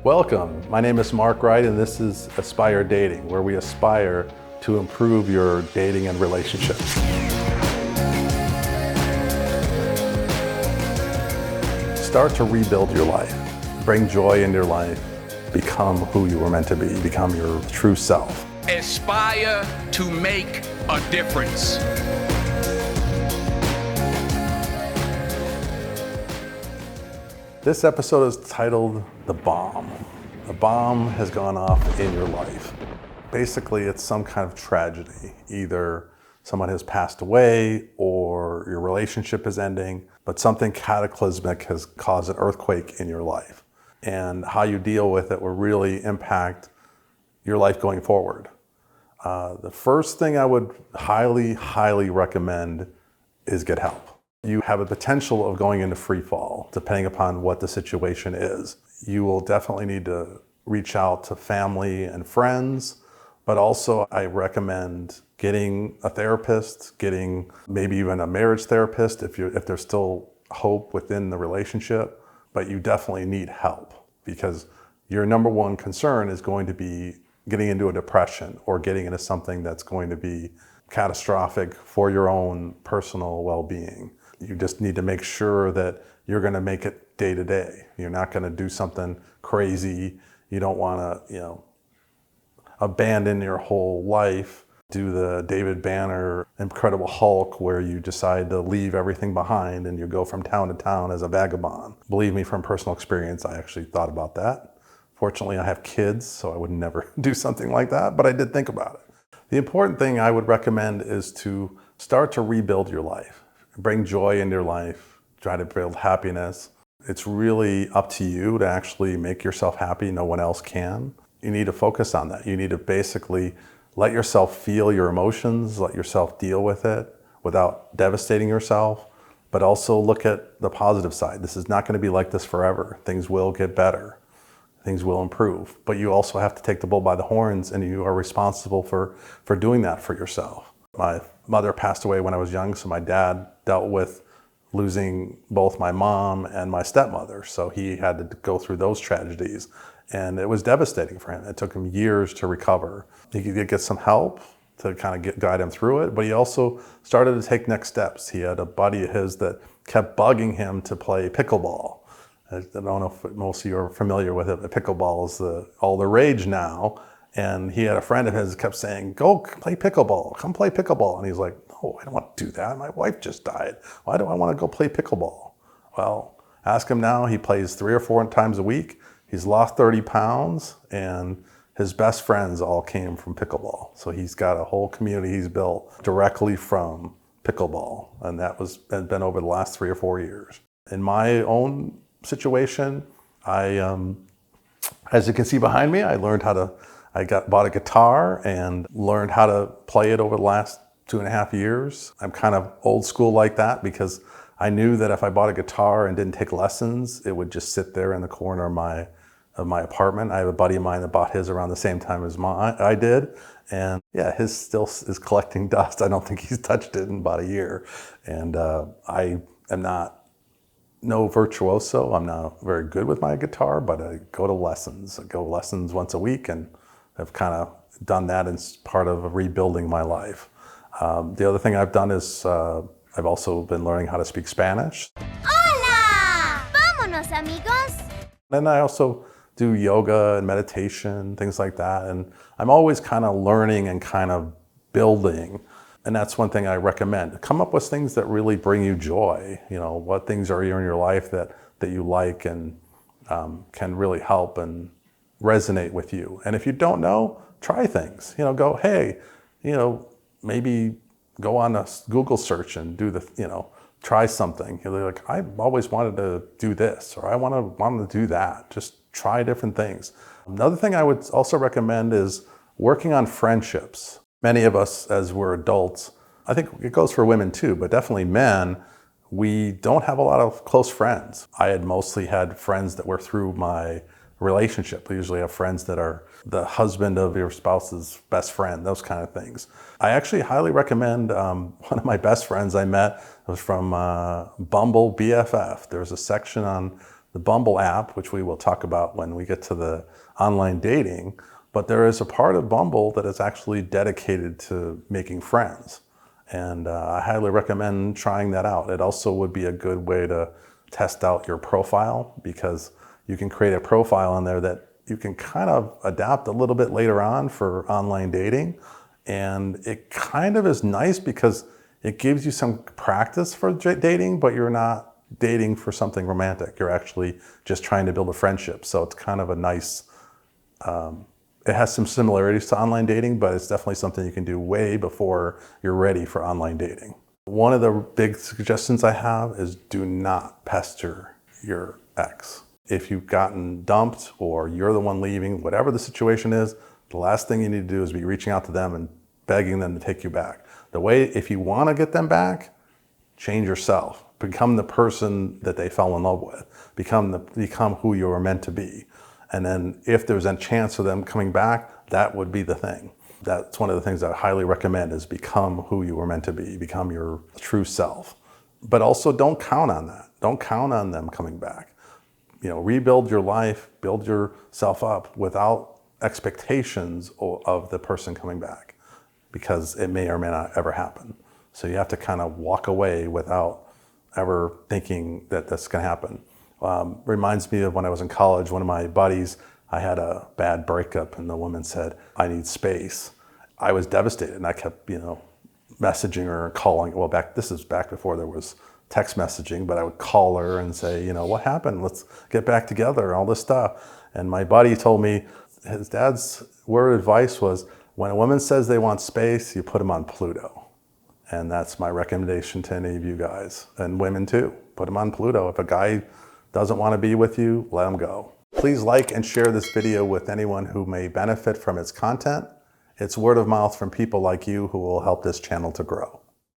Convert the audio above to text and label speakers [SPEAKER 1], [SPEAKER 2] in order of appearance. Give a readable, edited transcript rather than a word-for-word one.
[SPEAKER 1] Welcome, my name is Marc Wright and this is Aspire Dating, where we aspire to improve your dating and relationships. Start to rebuild your life, bring joy in your life, become who you were meant to be, become your true self.
[SPEAKER 2] Aspire to make a difference.
[SPEAKER 1] This episode is titled The Bomb. A bomb has gone off in your life. Basically, it's some kind of tragedy. Either someone has passed away or your relationship is ending, but something cataclysmic has caused an earthquake in your life. And how you deal with it will really impact your life going forward. The first thing I would highly recommend is get help. You have a potential of going into free fall, depending upon what the situation is. You will definitely need to reach out to family and friends, but also I recommend getting a therapist, getting maybe even a marriage therapist if there's still hope within the relationship, but you definitely need help because your number one concern is going to be getting into a depression or getting into something that's going to be catastrophic for your own personal well-being. You just need to make sure that you're going to make it day to day. You're not going to do something crazy. You don't want to, abandon your whole life, do the David Banner Incredible Hulk where you decide to leave everything behind and you go from town to town as a vagabond. Believe me, from personal experience, I actually thought about that. Fortunately, I have kids, so I would never do something like that, but I did think about it. The important thing I would recommend is to start to rebuild your life. Bring joy into your life, try to build happiness. It's really up to you to actually make yourself happy. No one else can. You need to focus on that. You need to basically let yourself feel your emotions, let yourself deal with it without devastating yourself, but also look at the positive side. This is not going to be like this forever. Things will get better. Things will improve. But you also have to take the bull by the horns, and you are responsible for doing that for yourself. My mother passed away when I was young, so my dad dealt with losing both my mom and my stepmother. So he had to go through those tragedies, and it was devastating for him. It took him years to recover. He could get some help to kind of guide him through it, but he also started to take next steps. He had a buddy of his that kept bugging him to play pickleball. I don't know if most of you are familiar with it. The pickleball is all the rage now. And he had a friend of his that kept saying, go play pickleball, come play pickleball. And he's like, no, I don't want to do that. My wife just died. Why do I want to go play pickleball? Well, ask him now. He plays 3 or 4 times a week. He's lost 30 pounds and his best friends all came from pickleball. So he's got a whole community he's built directly from pickleball. And that has been over the last 3 or 4 years. In my own situation, as you can see behind me, I bought a guitar and learned how to play it over the last 2.5 years. I'm kind of old school like that because I knew that if I bought a guitar and didn't take lessons, it would just sit there in the corner of my apartment. I have a buddy of mine that bought his around the same time as I did. And yeah, his still is collecting dust. I don't think he's touched it in about a year. And I am no virtuoso. I'm not very good with my guitar, but I go to lessons. I go lessons once a week and I've kind of done that as part of rebuilding my life. The other thing I've done is I've also been learning how to speak Spanish.
[SPEAKER 3] Hola! Vámonos, amigos!
[SPEAKER 1] And I also do yoga and meditation, things like that. And I'm always kind of learning and kind of building. And that's one thing I recommend. Come up with things that really bring you joy. What things are in your life that you like and can really help and resonate with you. And if you don't know, try things. Go, hey, maybe go on a Google search and do try something. You're like, I've always wanted to do this, or I want to do that. Just try different things. Another thing I would also recommend is working on friendships. Many of us, as we're adults, I think it goes for women too, but definitely men, we don't have a lot of close friends. I had mostly had friends that were through my relationship. We usually have friends that are the husband of your spouse's best friend, those kind of things. I actually highly recommend one of my best friends I met was from Bumble BFF. There's a section on the Bumble app, which we will talk about when we get to the online dating, but there is a part of Bumble that is actually dedicated to making friends. And I highly recommend trying that out. It also would be a good way to test out your profile, because you can create a profile on there that you can kind of adapt a little bit later on for online dating. And it kind of is nice because it gives you some practice for dating, but you're not dating for something romantic. You're actually just trying to build a friendship. So it's kind of a nice, it has some similarities to online dating, but it's definitely something you can do way before you're ready for online dating. One of the big suggestions I have is do not pester your ex. If you've gotten dumped or you're the one leaving, whatever the situation is, the last thing you need to do is be reaching out to them and begging them to take you back. The way, if you want to get them back, change yourself. Become the person that they fell in love with. Become who you were meant to be. And then if there's a chance of them coming back, that would be the thing. That's one of the things I highly recommend, is become who you were meant to be. Become your true self. But also don't count on that. Don't count on them coming back. You know, rebuild your life, build yourself up without expectations of the person coming back, because it may or may not ever happen. So you have to kind of walk away without ever thinking that that's going to happen. Reminds me of when I was in college, one of my buddies, I had a bad breakup and the woman said, I need space. I was devastated and I kept, messaging her and calling. Well, this is back before there was text messaging, but I would call her and say, what happened? Let's get back together, all this stuff. And my buddy told me his dad's word of advice was, when a woman says they want space, you put them on Pluto. And that's my recommendation to any of you guys, and women too. Put them on Pluto. If a guy doesn't want to be with you, let him go. Please like and share this video with anyone who may benefit from its content. It's word of mouth from people like you who will help this channel to grow.